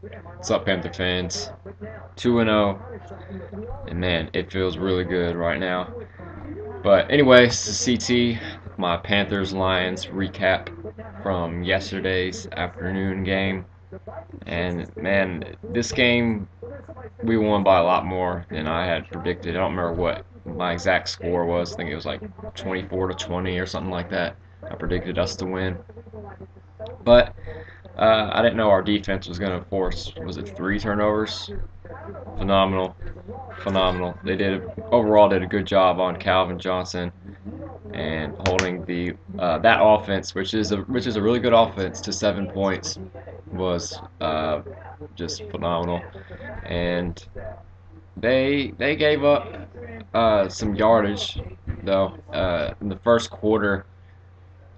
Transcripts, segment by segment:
What's up, Panther fans? 2-0, and man, it feels really good right now. But anyway, this is CT, my Panthers Lions recap from yesterday's afternoon game. And man, this game we won by a lot more than I had predicted. I don't remember what my exact score was. I think it was like 24 to 20 or something like that. I predicted us to win. But I didn't know our defense was going to force, was it 3 turnovers? Phenomenal, phenomenal. They overall did a good job on Calvin Johnson and holding the that offense, which is a really good offense, to 7 points was just phenomenal. And they gave up some yardage though in the first quarter.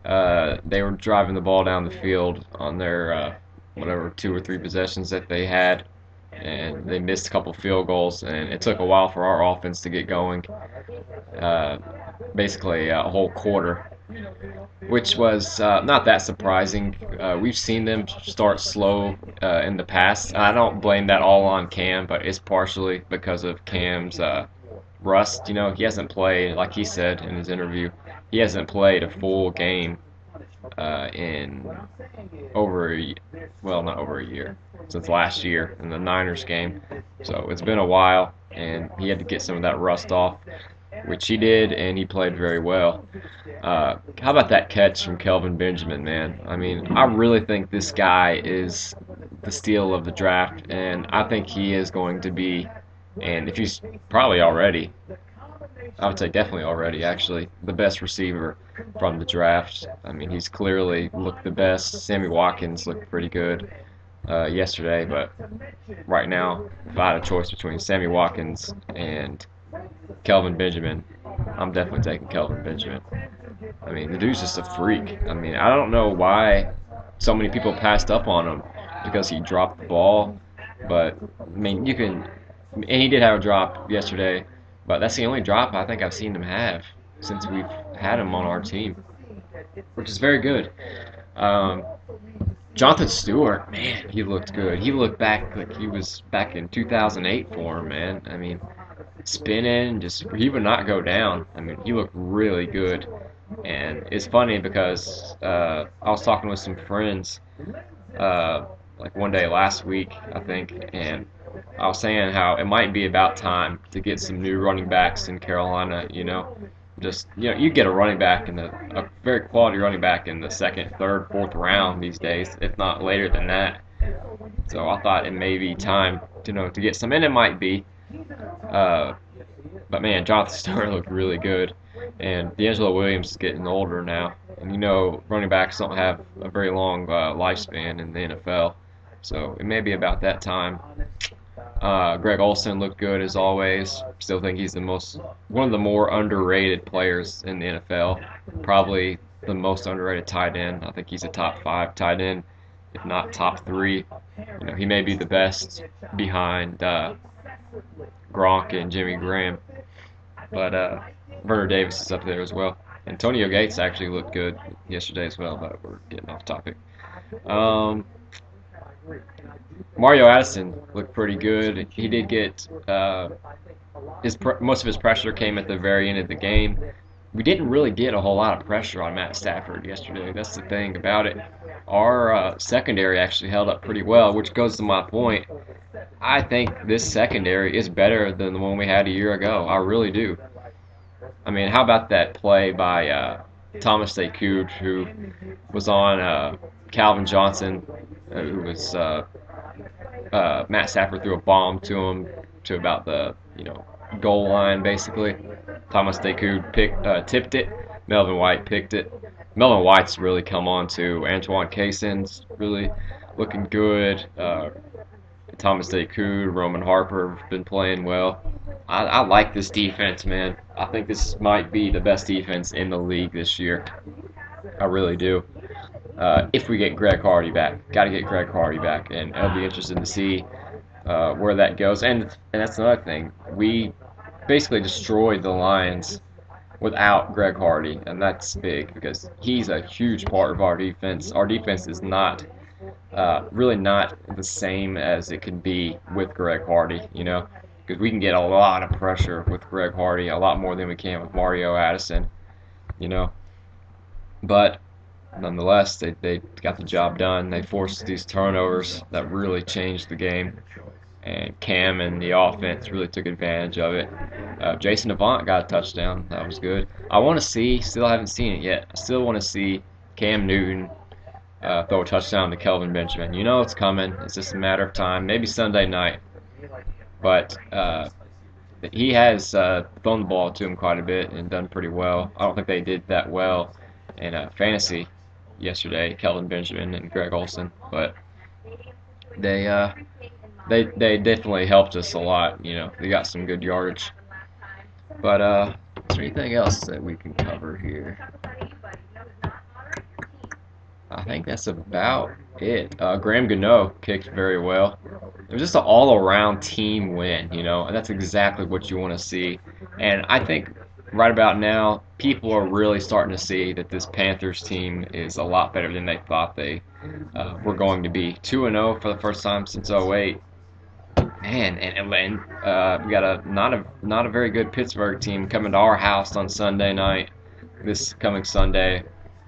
They were driving the ball down the field on their whatever 2 or 3 possessions that they had, and they missed a couple field goals, and it took a while for our offense to get going. Uh, Basically, a whole quarter, which was not that surprising. We've seen them start slow in the past. I don't blame that all on Cam, but it's partially because of Cam's rust. You know, he hasn't played, like he said in his interview, he hasn't played a full game in well, not over a year, since last year in the Niners game. So it's been a while, and he had to get some of that rust off, which he did, and he played very well. How about that catch from Kelvin Benjamin, man? I mean, I really think this guy is the steal of the draft, and I think he is going to be, and if he's probably already, I would say definitely already, actually, the best receiver from the draft. I mean, he's clearly looked the best. Sammy Watkins looked pretty good yesterday, but right now, if I had a choice between Sammy Watkins and Kelvin Benjamin, I'm definitely taking Kelvin Benjamin. I mean, the dude's just a freak. I mean, I don't know why so many people passed up on him because he dropped the ball, but I mean, you can, and he did have a drop yesterday, but that's the only drop I think I've seen him have since we've had him on our team, which is very good. Um, Jonathan Stewart, man, he looked good. He looked back like he was back in 2008 for him, man. I mean, spinning, just he would not go down. I mean, he looked really good. And it's funny because I was talking with some friends like one day last week, I think, and I was saying how it might be about time to get some new running backs in Carolina. You get a running back a very quality running back in the second, third, fourth round these days, if not later than that. So I thought it may be time to get some, and it might be. Uh, but man, Jonathan Stewart looked really good, and D'Angelo Williams is getting older now, and running backs don't have a very long lifespan in the NFL, so it may be about that time. Greg Olsen looked good as always. Still think he's one of the more underrated players in the NFL. Probably the most underrated tight end. I think he's a top 5 tight end, if not top 3. He may be the best behind Gronk and Jimmy Graham, but Vernon Davis is up there as well. Antonio Gates actually looked good yesterday as well, but we're getting off topic. Mario Addison looked pretty good. He did get most of his pressure came at the very end of the game. We didn't really get a whole lot of pressure on Matt Stafford yesterday. That's the thing about it. Our secondary actually held up pretty well, which goes to my point. I think this secondary is better than the one we had a year ago. I really do. I mean, how about that play by Thomas Sekou, who was on Calvin Johnson, who was Matt Stafford threw a bomb to him to about the goal line basically. Thomas Sekou tipped it. Melvin White picked it. Melvin White's really come on too. Antoine Cason's really looking good. Thomas Sekou, Roman Harper have been playing well. I like this defense, man. I think this might be the best defense in the league this year. I really do. If we get Greg Hardy back, got to get Greg Hardy back, and it'll be interesting to see where that goes. And that's another thing. We basically destroyed the Lions without Greg Hardy, and that's big because he's a huge part of our defense. Our defense is not really not the same as it could be with Greg Hardy, because we can get a lot of pressure with Greg Hardy, a lot more than we can with Mario Addison, you know. But nonetheless, they got the job done. They forced these turnovers that really changed the game, and Cam and the offense really took advantage of it. Jason Avant got a touchdown. That was good. I want to see, still haven't seen it yet. I still want to see Cam Newton throw a touchdown to Kelvin Benjamin. You know it's coming. It's just a matter of time. Maybe Sunday night. But he has thrown the ball to him quite a bit and done pretty well. I don't think they did that well in fantasy yesterday, Kelvin Benjamin and Greg Olsen, but they they definitely helped us a lot. They got some good yardage. But is there anything else that we can cover here? I think that's about it. Graham Gano kicked very well. It was just an all-around team win, and that's exactly what you want to see. And I think right about now, people are really starting to see that this Panthers team is a lot better than they thought they were going to be. 2-0 for the first time since '08. Man, and we got a not a very good Pittsburgh team coming to our house on Sunday night, this coming Sunday.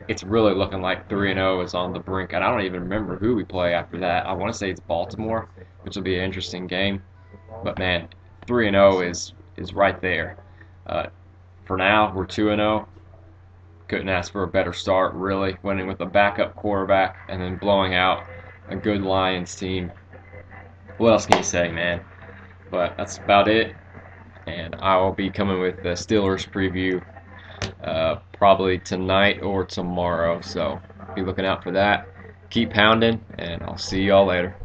It's really looking like 3-0 is on the brink, and I don't even remember who we play after that. I want to say it's Baltimore, which will be an interesting game. But man, 3-0 is right there. For now, we're 2-0. Couldn't ask for a better start, really. Winning with a backup quarterback and then blowing out a good Lions team. What else can you say, man? But that's about it. And I will be coming with the Steelers preview probably tonight or tomorrow. So be looking out for that. Keep pounding, and I'll see y'all later.